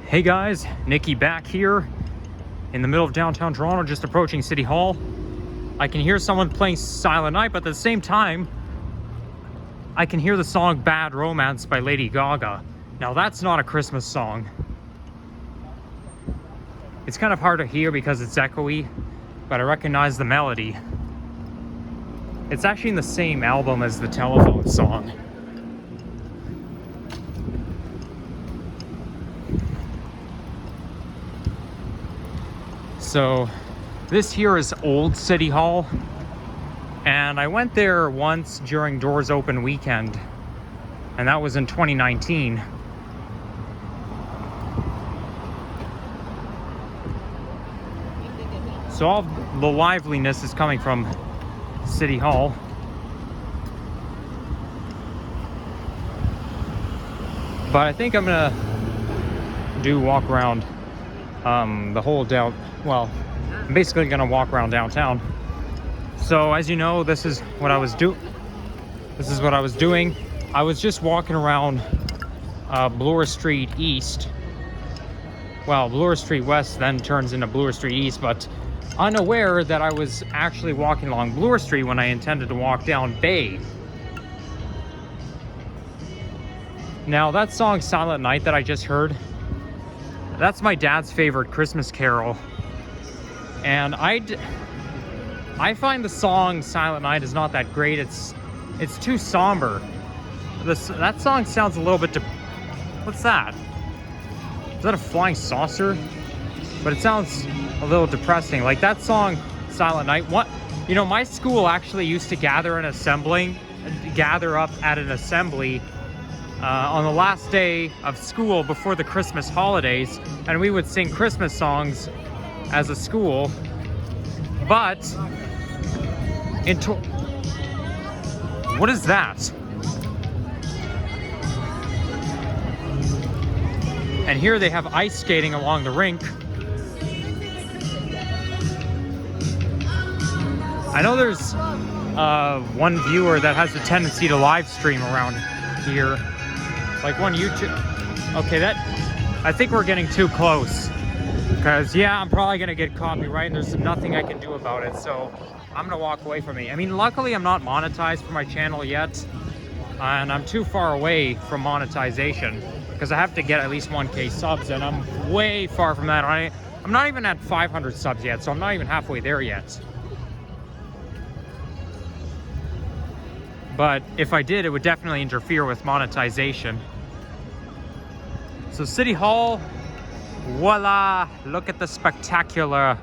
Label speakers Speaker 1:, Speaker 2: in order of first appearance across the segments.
Speaker 1: Hey guys, Nikki back here in the middle of downtown Toronto, just approaching City Hall. I can hear someone playing Silent Night, but at the same time, I can hear the song Bad Romance by Lady Gaga. Now that's not a Christmas song. It's kind of hard to hear because it's echoey, but I recognize the melody. It's actually in the same album as the Telephone song. So this here is Old City Hall, and I went there once during Doors Open weekend, and that was in 2019. So all the liveliness is coming from City Hall. But I think I'm gonna walk around the whole well, I'm basically gonna walk around downtown. So as you know, this is what I was doing. I was just walking around Bloor Street East. Well, Bloor Street West then turns into Bloor Street East, but unaware that I was actually walking along Bloor Street when I intended to walk down Bay. Now that song Silent Night that I just heard, that's my dad's favorite Christmas carol. And I find the song Silent Night is not that great. It's too somber. That song sounds a little bit what's that? Is that a flying saucer? But it sounds a little depressing. Like that song Silent Night. What? You know, my school actually used to gather up at an assembly on the last day of school before the Christmas holidays, and we would sing Christmas songs as a school. But what is that? And here they have ice skating along the rink. I know there's one viewer that has a tendency to live stream around here, like one YouTube. Okay, I think we're getting too close, because yeah, I'm probably gonna get copyright and there's nothing I can do about it, so I'm gonna walk away from it. I mean, luckily I'm not monetized for my channel yet, and I'm too far away from monetization because I have to get at least 1K subs, and I'm way far from that. I'm not even at 500 subs yet, so I'm not even halfway there yet. But if I did, it would definitely interfere with monetization. So City Hall, voila, look at the spectacular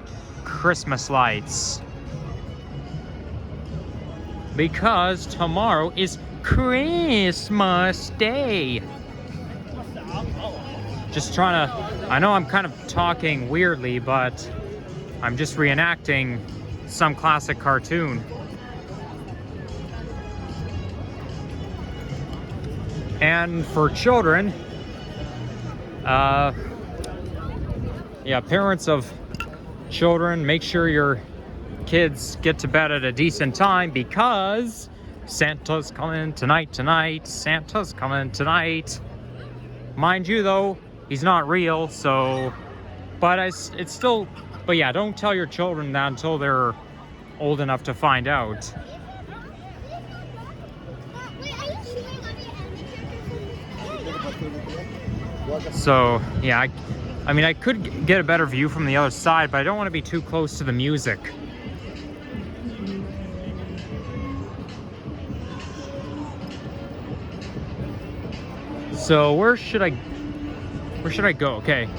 Speaker 1: Christmas lights. Because tomorrow is Christmas Day. Just trying to, I know I'm kind of talking weirdly, but I'm just reenacting some classic cartoon. And for children, parents of children, make sure your kids get to bed at a decent time, because Santa's coming tonight, Santa's coming tonight. Mind you though, he's not real, so, but it's still, but yeah, don't tell your children that until they're old enough to find out. So yeah, I mean, I could get a better view from the other side, but I don't want to be too close to the music. So where should I go? Okay,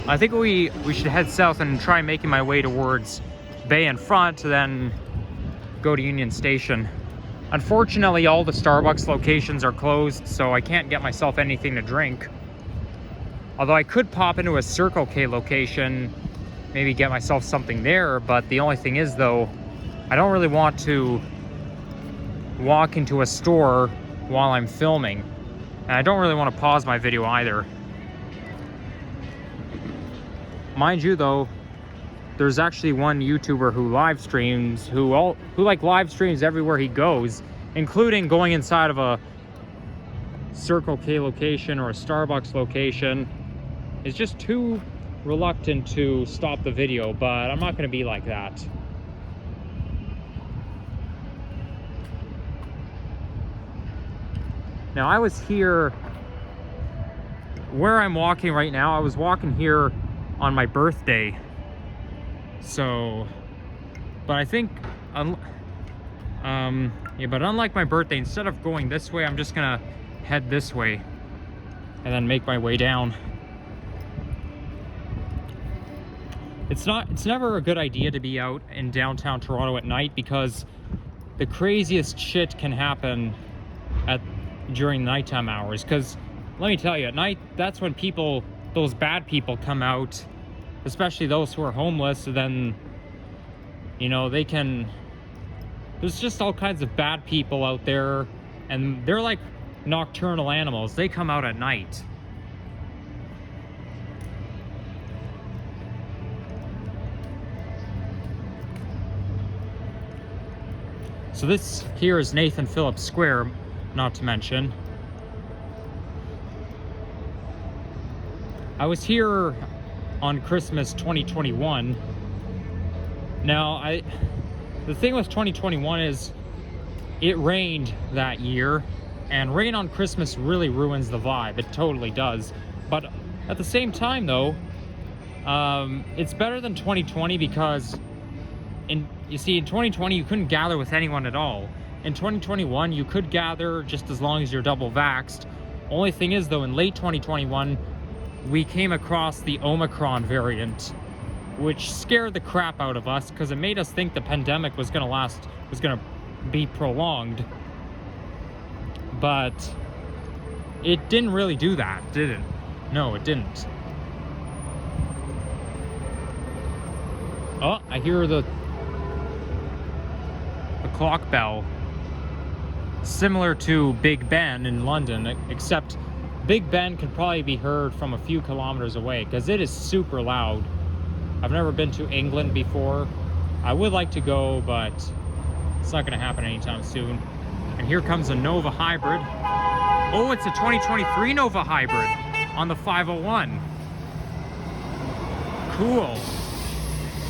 Speaker 1: I think we should head south and try making my way towards Bay in front, then go to Union Station. Unfortunately, all the Starbucks locations are closed, so I can't get myself anything to drink. Although I could pop into a Circle K location, maybe get myself something there, but the only thing is though, I don't really want to walk into a store while I'm filming. And I don't really want to pause my video either. Mind you though, there's actually one YouTuber who live streams, who like live streams everywhere he goes, including going inside of a Circle K location or a Starbucks location. is just too reluctant to stop the video, but I'm not going to be like that. Now, I was here, where I'm walking right now, I was walking here on my birthday. So, but I think, yeah, but unlike my birthday, instead of going this way, I'm just gonna head this way and then make my way down. It's never a good idea to be out in downtown Toronto at night, because the craziest shit can happen during nighttime hours. Because let me tell you, at night, that's when those bad people come out, especially those who are homeless. Then, you know, there's just all kinds of bad people out there, and they're like nocturnal animals. They come out at night. So this here is Nathan Phillips Square, not to mention. I was here on Christmas 2021. Now, the thing with 2021 is it rained that year, and rain on Christmas really ruins the vibe. It totally does. But at the same time, though, it's better than 2020, because you see, in 2020 you couldn't gather with anyone at all. In 2021 you could gather just as long as you're double vaxxed. Only thing is, though, in late 2021 we came across the Omicron variant, which scared the crap out of us, because it made us think the pandemic was gonna be prolonged. But it didn't really do that, did it? No, it didn't. Oh, I hear the clock bell. Similar to Big Ben in London, except Big Ben could probably be heard from a few kilometers away, because it is super loud. I've never been to England before. I would like to go, but it's not going to happen anytime soon. And here comes a Nova Hybrid. Oh, it's a 2023 Nova Hybrid on the 501. Cool.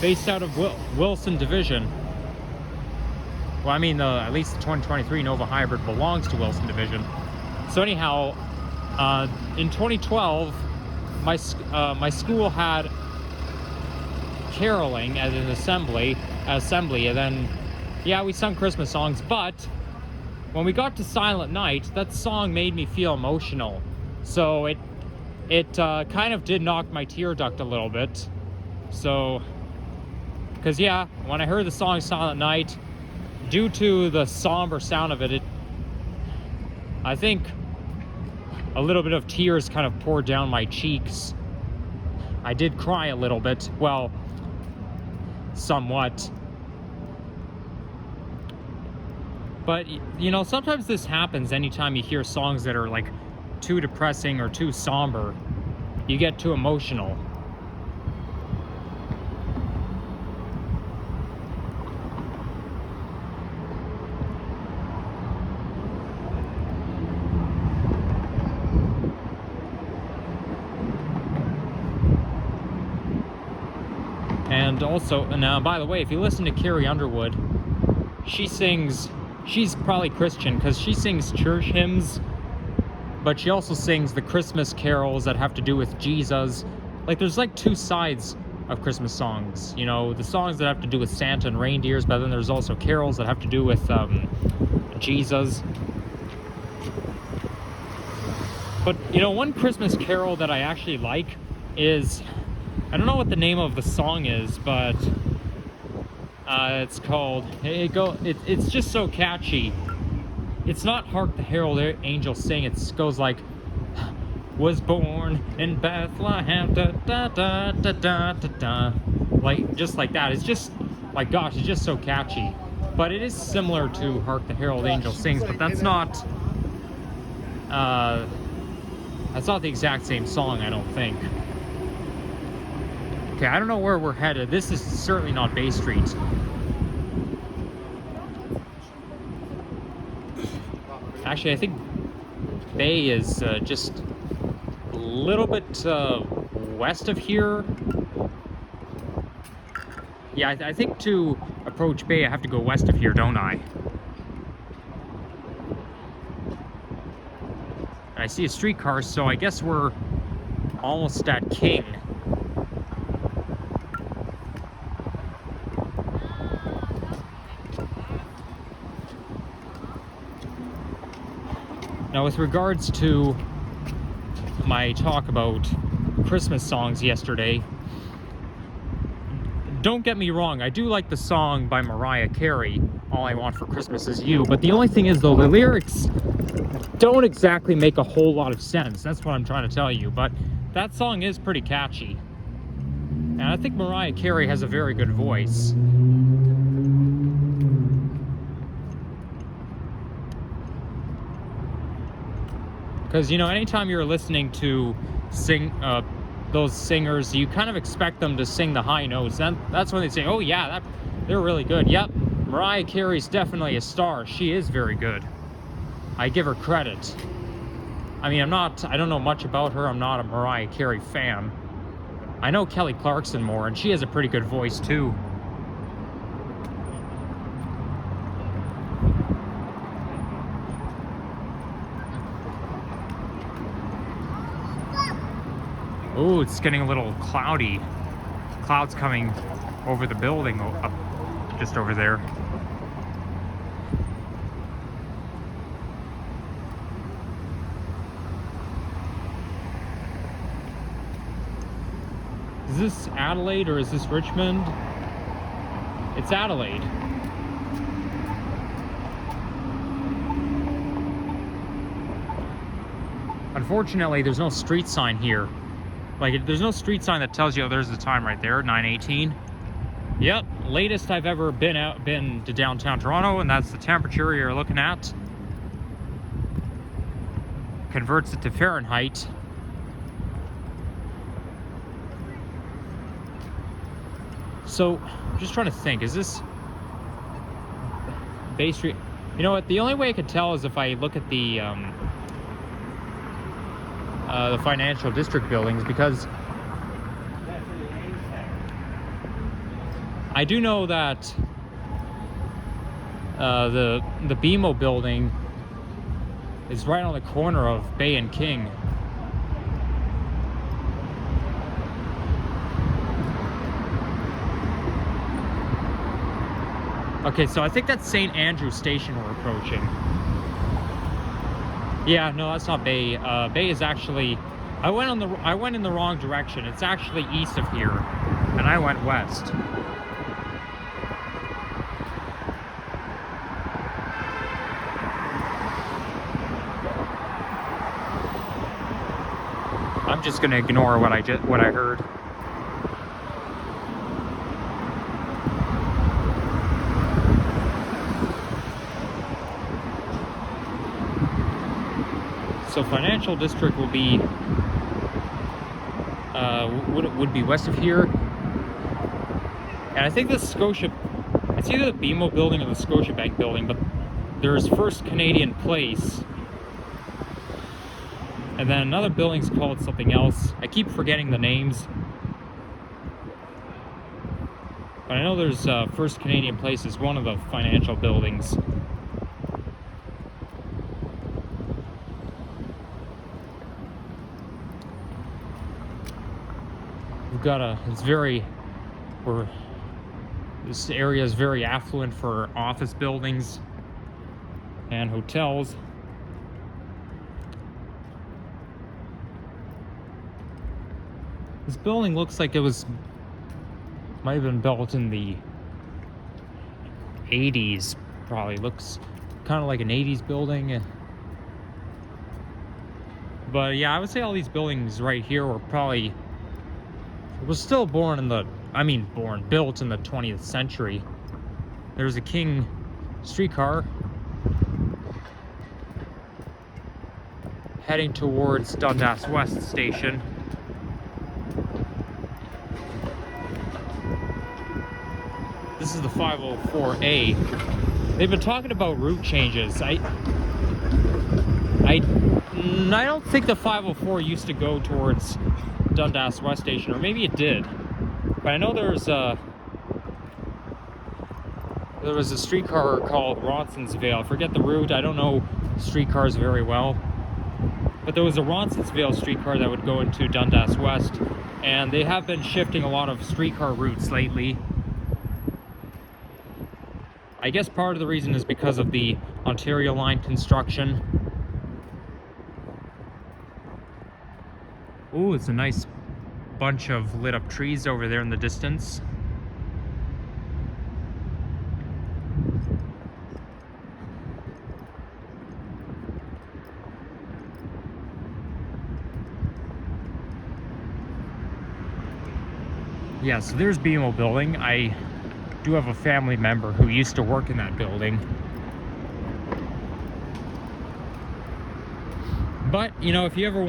Speaker 1: Based out of Wilson Division. Well, I mean, at least the 2023 Nova Hybrid belongs to Wilson Division. So anyhow, in 2012, my school had caroling as an assembly, and then, yeah, we sung Christmas songs. But when we got to Silent Night, that song made me feel emotional. So it kind of did knock my tear duct a little bit. So, because yeah, when I heard the song Silent Night, due to the somber sound of it, I think a little bit of tears kind of poured down my cheeks. I did cry a little bit, well, somewhat. But, you know, sometimes this happens anytime you hear songs that are like too depressing or too somber. You get too emotional. And also, now, by the way, if you listen to Carrie Underwood, she's probably Christian, because she sings church hymns, but she also sings the Christmas carols that have to do with Jesus. Like, there's like two sides of Christmas songs. You know, the songs that have to do with Santa and reindeers, but then there's also carols that have to do with Jesus. But, you know, one Christmas carol that I actually like is, I don't know what the name of the song is, but it's called, it's just so catchy. It's not Hark the Herald Angels Sing. It goes like, was born in Bethlehem, da da da da da da da. Like, just like that. It's just, like, gosh, it's just so catchy. But it is similar to Hark the Herald Angels Sings, but that's not the exact same song, I don't think. Okay, I don't know where we're headed. This is certainly not Bay Street. Actually, I think Bay is just a little bit west of here. Yeah, I think to approach Bay, I have to go west of here, don't I? And I see a streetcar, so I guess we're almost at King. Now, with regards to my talk about Christmas songs yesterday, don't get me wrong, I do like the song by Mariah Carey, All I Want for Christmas Is You, but the only thing is, though, the lyrics don't exactly make a whole lot of sense. That's what I'm trying to tell you, but that song is pretty catchy. And I think Mariah Carey has a very good voice. Because, you know, anytime you're listening to those singers, you kind of expect them to sing the high notes. That's when they say, oh yeah, they're really good. Yep, Mariah Carey's definitely a star. She is very good. I give her credit. I mean, I don't know much about her. I'm not a Mariah Carey fan. I know Kelly Clarkson more, and she has a pretty good voice too. Oh, it's getting a little cloudy. Clouds coming over the building up just over there. Is this Adelaide or is this Richmond? It's Adelaide. Unfortunately, there's no street sign here. Like, there's no street sign that tells you, oh, there's the time right there, 9:18. Yep, latest I've ever been to downtown Toronto, and that's the temperature you're looking at. Converts it to Fahrenheit. So, I'm just trying to think, is this Bay Street? You know what, the only way I could tell is if I look at the financial district buildings, because I do know that the BMO building is right on the corner of Bay and King. Okay, so I think that's St. Andrew Station we're approaching. Yeah, no, that's not Bay. Bay is actually, I went in the wrong direction. It's actually east of here, and I went west. I'm just gonna ignore what I heard. So financial district will be would be west of here, and I think the Scotia, it's either the BMO building or the Scotiabank building, but there's First Canadian Place, and then another building's called something else. I keep forgetting the names, but I know there's First Canadian Place is one of the financial buildings. This area is very affluent for office buildings and hotels. This building looks like might have been built in the 80s, probably. Looks kind of like an 80s building. But yeah, I would say all these buildings right here were probably, was still built in the 20th century. There's a King streetcar heading towards Dundas West Station. This is the 504A. They've been talking about route changes. I'm I don't think the 504 used to go towards Dundas West Station, or maybe it did. But I know there was a streetcar called Ronsonsville. I forget the route. I don't know streetcars very well. But there was a Ronsonsville streetcar that would go into Dundas West, and they have been shifting a lot of streetcar routes lately. I guess part of the reason is because of the Ontario Line construction. Ooh, it's a nice bunch of lit up trees over there in the distance. Yeah, so there's BMO building. I do have a family member who used to work in that building. But, you know, if you ever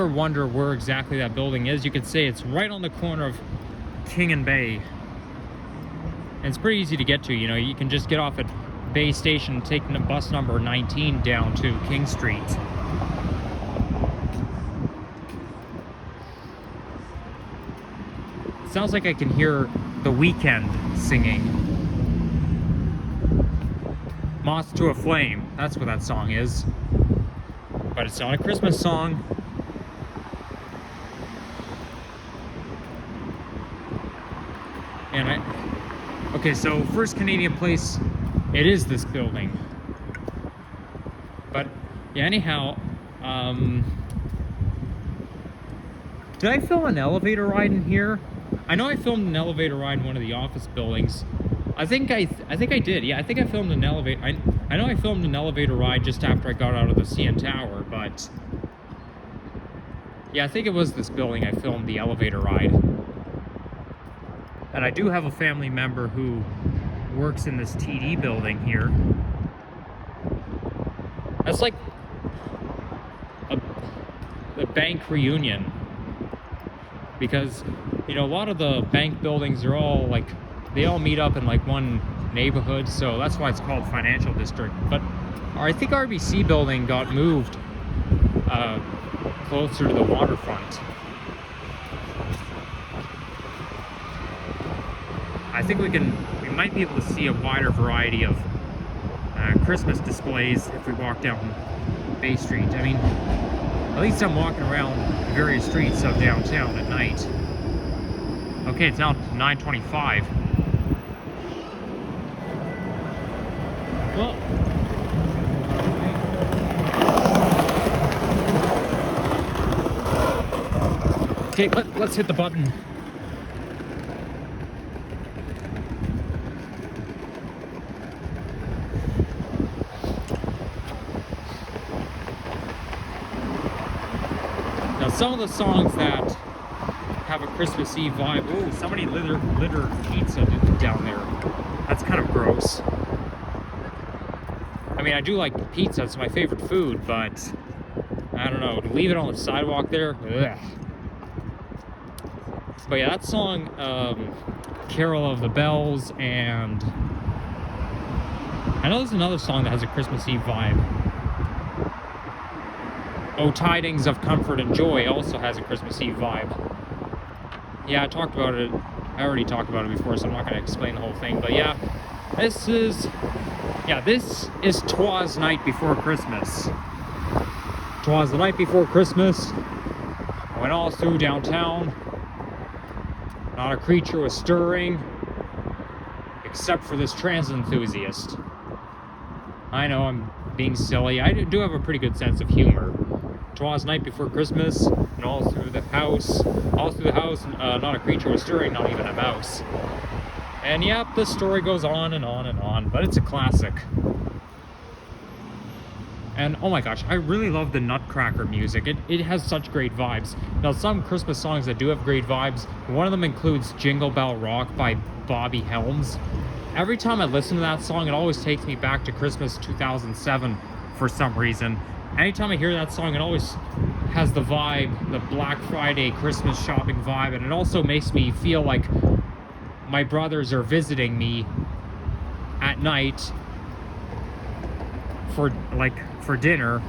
Speaker 1: wonder where exactly that building is, you could say it's right on the corner of King and Bay. And it's pretty easy to get to. You know, you can just get off at Bay Station, take bus number 19 down to King Street. It sounds like I can hear The Weeknd singing. Moth to a Flame, that's what that song is. But it's not a Christmas song. And okay, so first Canadian Place, it is this building. But yeah, anyhow, did I film an elevator ride in here? I know I filmed an elevator ride in one of the office buildings. I think I did. Yeah, I think I filmed an elevator. I know I filmed an elevator ride just after I got out of the CN Tower, but yeah, I think it was this building I filmed the elevator ride. And I do have a family member who works in this TD building here. That's like a bank reunion, because you know, a lot of the bank buildings are all like, they all meet up in like one neighborhood, so that's why it's called Financial District. But I think RBC building got moved closer to the waterfront. I think we might be able to see a wider variety of Christmas displays if we walk down Bay Street. I mean, at least I'm walking around various streets of downtown at night. Okay, it's now 9:25. Well, okay, let's hit the button. Now, some of the songs that have a Christmas Eve vibe. Ooh, somebody littered pizza down there. That's kind of gross. I mean, I do like pizza, it's my favorite food, but I don't know, to leave it on the sidewalk there, ugh. But yeah, that song, Carol of the Bells, and I know there's another song that has a Christmas Eve vibe. Oh, Tidings of Comfort and Joy also has a Christmas Eve vibe. Yeah, I already talked about it before, so I'm not going to explain the whole thing. But yeah, this is Twas Night Before Christmas. Twas the night before Christmas. I went all through downtown. Not a creature was stirring, except for this trans enthusiast. I know I'm being silly. I do have a pretty good sense of humor. Twas night before Christmas, and all through the house, not a creature was stirring, not even a mouse. And yep, the story goes on and on and on, but it's a classic. And oh my gosh, I really love the Nutcracker music. It has such great vibes. Now, some Christmas songs that do have great vibes, one of them includes Jingle Bell Rock by Bobby Helms. Every time I listen to that song, it always takes me back to Christmas 2007 for some reason. Anytime I hear that song, it always has the vibe, the Black Friday Christmas shopping vibe, and it also makes me feel like my brothers are visiting me at night for dinner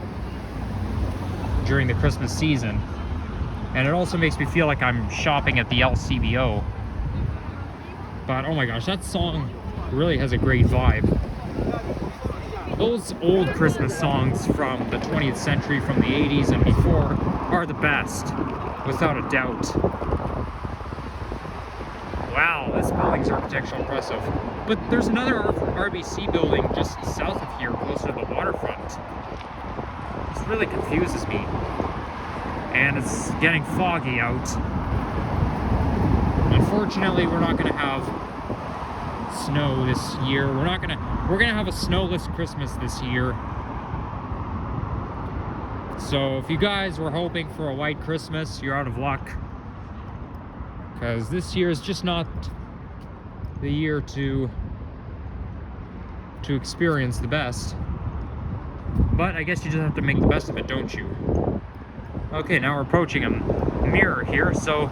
Speaker 1: during the Christmas season. And it also makes me feel like I'm shopping at the LCBO. But oh my gosh, that song really has a great vibe. Those old Christmas songs from the 20th century, from the 80s and before, are the best, without a doubt. Wow, this building's architectural impressive. But there's another RBC building just south of here, closer to the waterfront. This really confuses me. And it's getting foggy out. Unfortunately, we're not gonna have snow this year. We're gonna have a snowless Christmas this year. So if you guys were hoping for a white Christmas, you're out of luck. Because this year is just not the year to experience the best. But I guess you just have to make the best of it, don't you? Okay, now we're approaching a mirror here, so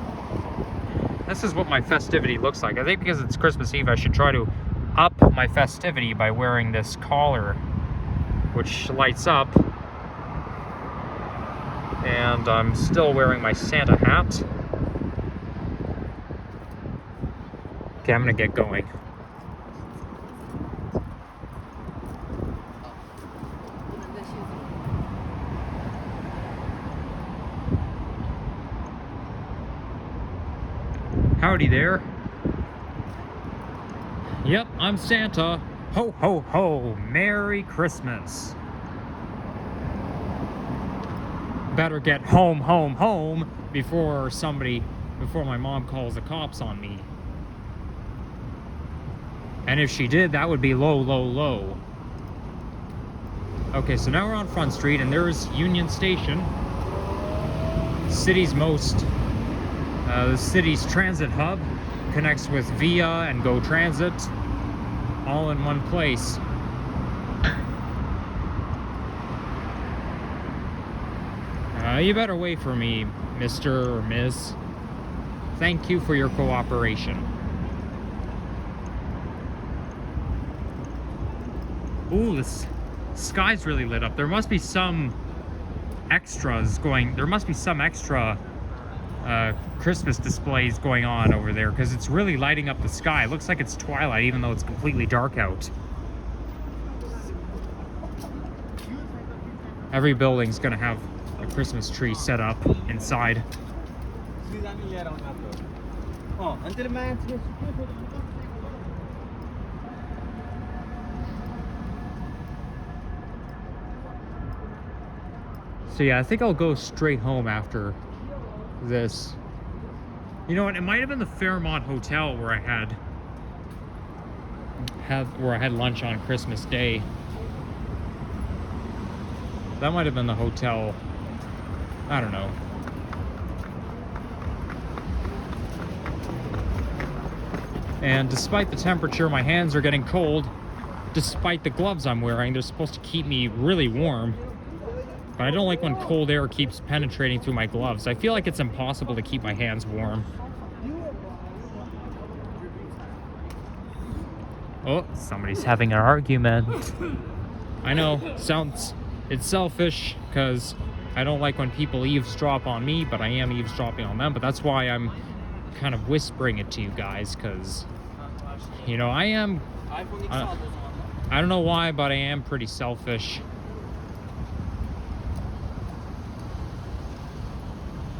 Speaker 1: this is what my festivity looks like. I think because it's Christmas Eve, I should try to up my festivity by wearing this collar, which lights up. And I'm still wearing my Santa hat. Okay, I'm gonna get going. Howdy there. Yep, I'm Santa. Ho, ho, ho. Merry Christmas. Better get home, home, home before my mom calls the cops on me. And if she did, that would be low, low, low. Okay, so now we're on Front Street, and there's Union Station. The city's transit hub connects with Via and Go Transit, all in one place. You better wait for me, Mr. or Ms. Thank you for your cooperation. Ooh, this sky's really lit up. There must be some extra Christmas displays going on over there, because it's really lighting up the sky. It looks like it's twilight, even though it's completely dark out. Every building's gonna have a Christmas tree set up inside. So yeah, I think I'll go straight home after this. You know what? It might have been the Fairmont Hotel where I had lunch on Christmas Day. That might have been the hotel. I don't know. And despite the temperature, my hands are getting cold. Despite the gloves I'm wearing, they're supposed to keep me really warm. But I don't like when cold air keeps penetrating through my gloves. I feel like it's impossible to keep my hands warm. Oh, somebody's having an argument. I know, it's selfish, because I don't like when people eavesdrop on me, but I am eavesdropping on them. But that's why I'm kind of whispering it to you guys, because, you know, I don't know why, but I am pretty selfish.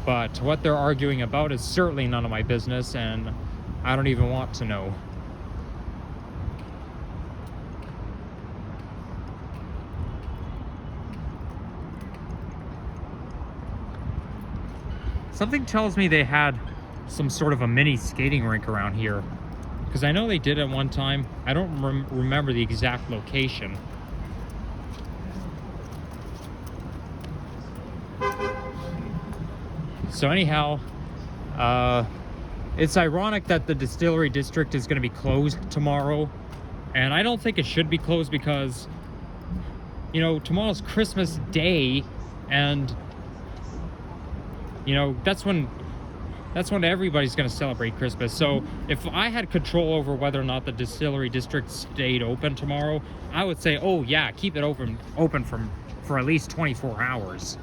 Speaker 1: But what they're arguing about is certainly none of my business, and I don't even want to know. Something tells me they had some sort of a mini skating rink around here, because I know they did at one time. I don't remember the exact location. So anyhow, it's ironic that the distillery district is going to be closed tomorrow, and I don't think it should be closed, because, you know, tomorrow's Christmas Day, and, you know, that's when That's when everybody's going to celebrate Christmas. So if I had control over whether or not the distillery district stayed open tomorrow, I would say, oh yeah, keep it open for at least 24 hours.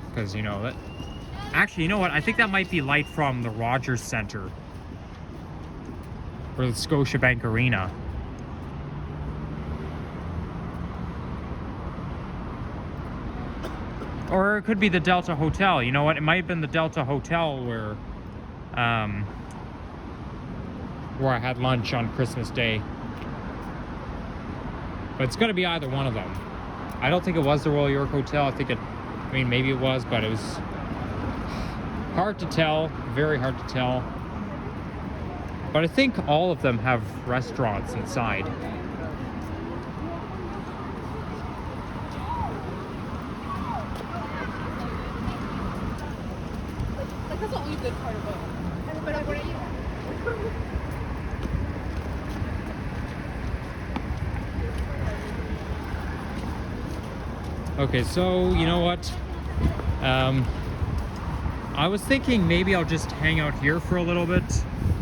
Speaker 1: Because, you know, that... Actually, you know what? I think that might be light from the Rogers Center. Or the Scotiabank Arena. Or it could be the Delta Hotel. You know what? It might have been the Delta Hotel where I had lunch on Christmas Day. But it's going to be either one of them. I don't think it was the Royal York Hotel. I mean, maybe it was, but it was hard to tell. Very hard to tell. But I think all of them have restaurants inside.
Speaker 2: That's the only good part about it.
Speaker 1: Okay, so you know what? I was thinking maybe I'll just hang out here for a little bit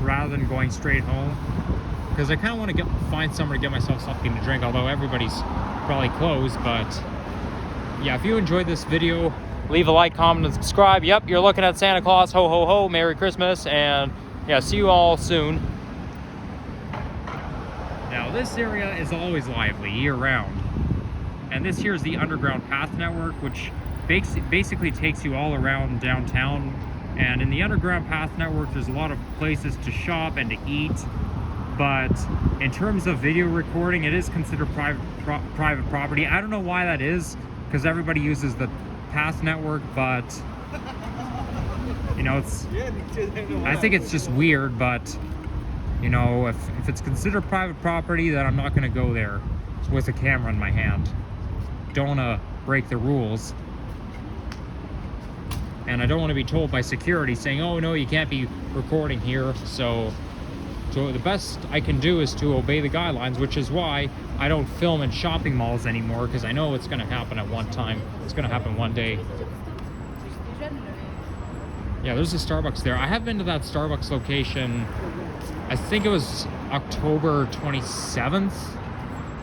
Speaker 1: rather than going straight home, because I kind of want to find somewhere to get myself something to drink, although everybody's probably closed. But yeah, if you enjoyed this video, leave a like, comment, and subscribe. Yep, you're looking at Santa Claus. Ho, ho, ho. Merry Christmas. And yeah, see you all soon. Now, this area is always lively year-round. And this here is the Underground Path Network, which basically takes you all around downtown. And in the Underground Path Network, there's a lot of places to shop and to eat. But in terms of video recording, it is considered private property. I don't know why that is, because everybody uses the Path Network, but you know, I think it's just weird. But you know, if it's considered private property, then I'm not going to go there with a camera in my hand. Don't want to break the rules, and I don't want to be told by security saying, oh no, you can't be recording here. So the best I can do is to obey the guidelines, which is why I don't film in shopping malls anymore, because I know it's going to happen at one time. It's going to happen one day. Yeah, there's a Starbucks there. I have been to that Starbucks location, I think it was October 27th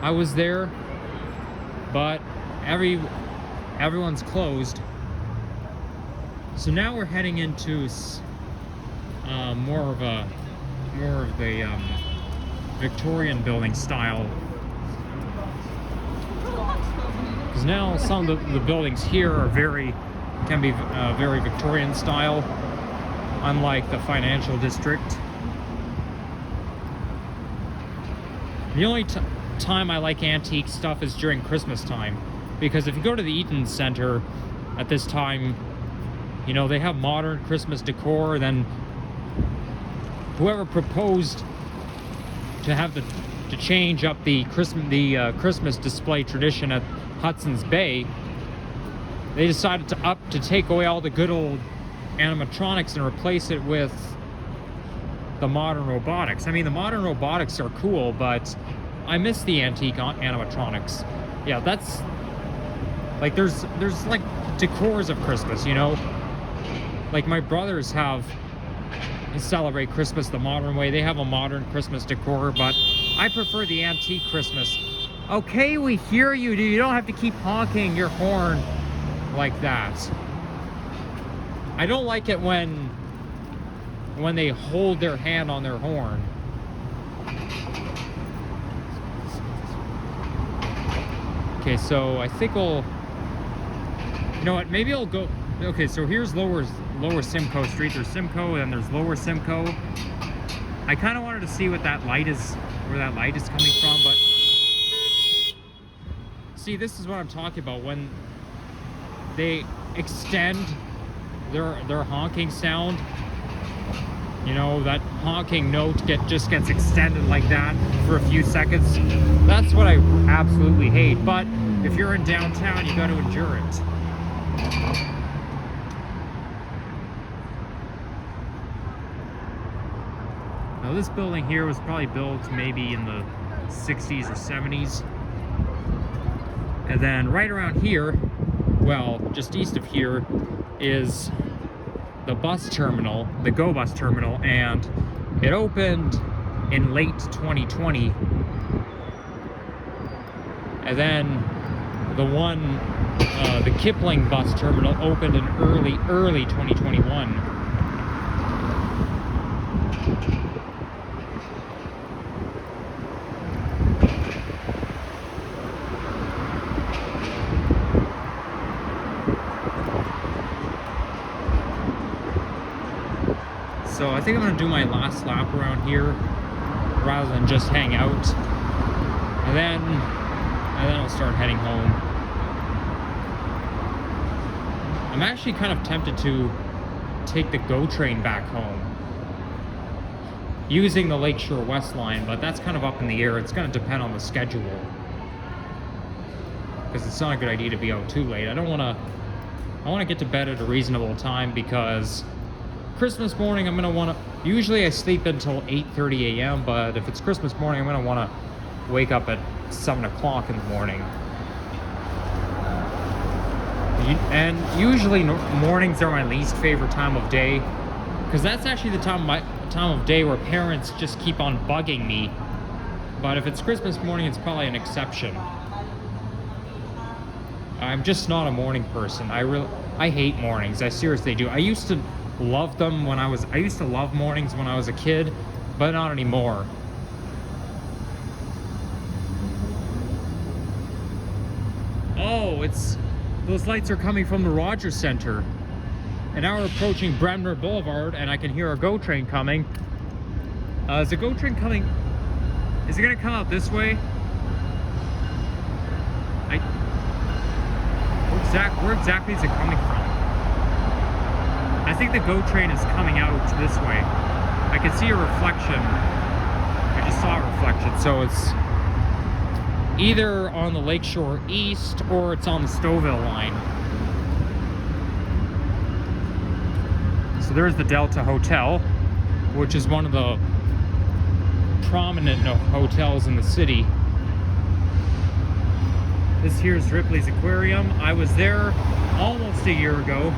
Speaker 1: I was there, but everyone's closed. So now we're heading into more of the Victorian building style, because now some of the buildings here are can be very Victorian style, unlike the financial district. The only time I like antique stuff is during Christmas time, because if you go to the Eaton Center at this time, you know, they have modern Christmas decor. Then whoever proposed to change up the Christmas display tradition at Hudson's Bay, they decided to take away all the good old animatronics and replace it with the modern robotics. I mean, the modern robotics are cool, but I miss the antique animatronics. Yeah, that's like there's like decors of Christmas, you know. Like my brothers celebrate Christmas the modern way. They have a modern Christmas decor, but I prefer the antique Christmas. Okay, we hear you, dude. You don't have to keep honking your horn like that. I don't like it when they hold their hand on their horn. Okay, so I think you know what, maybe I'll go. Okay, so here's lower Simcoe Street. There's Simcoe and there's lower Simcoe. I kind of wanted to see what that light is, where that light is coming from, but see, this is what I'm talking about. When they extend their honking sound, you know, that honking note just gets extended like that for a few seconds. That's what I absolutely hate. But if you're in downtown, you got to endure it. Now this building here was probably built maybe in the 60s or 70s. And then right around here, well, just east of here, is the bus terminal, the Go Bus terminal, and it opened in late 2020. And then the Kipling bus terminal opened in early 2021. So I think I'm gonna do my last lap around here rather than just hang out. And then I'll start heading home. I'm actually kind of tempted to take the GO train back home using the Lakeshore West line, but that's kind of up in the air. It's gonna depend on the schedule, because it's not a good idea to be out too late. I wanna get to bed at a reasonable time, because Christmas morning usually I sleep until 8:30 a.m., but if it's Christmas morning, I'm gonna wanna wake up at 7 o'clock in the morning. And usually mornings are my least favorite time of day, because that's actually the time of day where parents just keep on bugging me. But if it's Christmas morning, it's probably an exception. I'm just not a morning person. I hate mornings. I seriously do. I used to love them I used to love mornings when I was a kid, but not anymore. Oh, those lights are coming from the Rogers Center. And now we're approaching Bremner Boulevard, and I can hear a GO train coming. Is the GO train coming? Is it gonna come out this way? Where exactly is it coming from? I think the GO train is coming out this way. I can see a reflection. I just saw a reflection, so it's either on the Lakeshore East or it's on the Stouffville line. So there's the Delta Hotel, which is one of the prominent hotels in the city. This here's Ripley's Aquarium. I was there almost a year ago.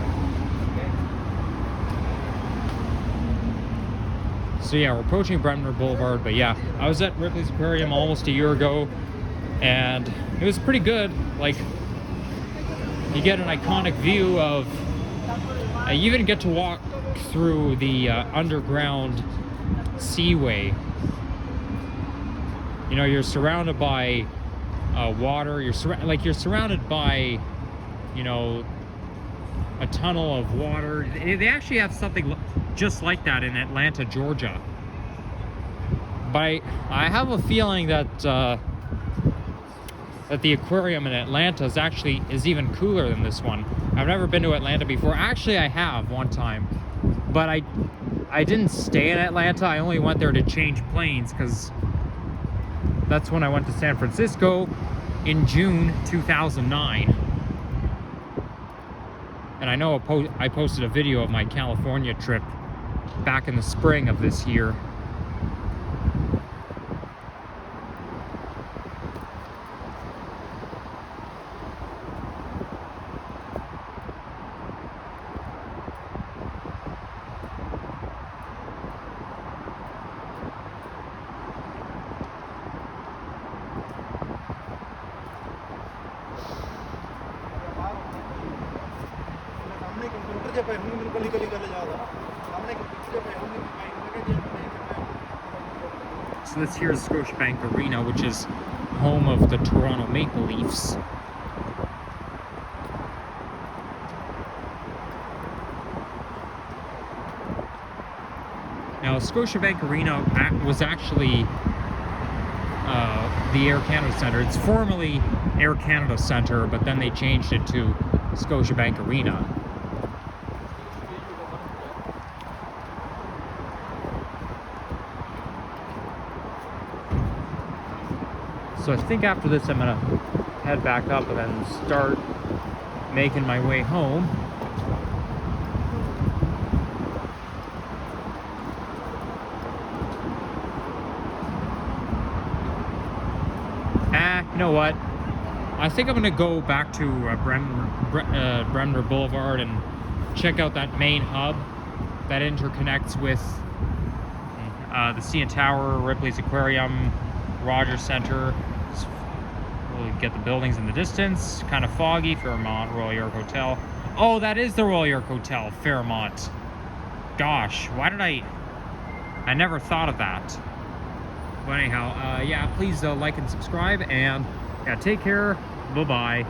Speaker 1: So yeah, we're approaching Bremner Boulevard, but yeah, I was at Ripley's Aquarium almost a year ago, and it was pretty good. Like, you get an iconic view of, you even get to walk through the underground seaway. You know, you're surrounded by water. You're surrounded by, you know, a tunnel of water. They actually have something just like that in Atlanta, Georgia. But I have a feeling that that the aquarium in Atlanta is even cooler than this one. I've never been to Atlanta before. Actually, I have one time, but I didn't stay in Atlanta. I only went there to change planes, because that's when I went to San Francisco in June 2009. And I know I posted a video of my California trip back in the spring of this year. So this here is Scotiabank Arena, which is home of the Toronto Maple Leafs. Now, Scotiabank Arena was actually the Air Canada Centre. It's formerly Air Canada Centre, but then they changed it to Scotiabank Arena. So I think after this I'm gonna head back up and then start making my way home. You know what? I think I'm gonna go back to Bremner Boulevard and check out that main hub. that interconnects with the CN Tower, Ripley's Aquarium, Rogers Center. We'll get the buildings in the distance. Kind of foggy. Fairmont, Royal York Hotel. Oh, that is the Royal York Hotel, Fairmont. Gosh, why did I never thought of that. But anyhow, yeah, please like and subscribe, and yeah, take care. Bye-bye.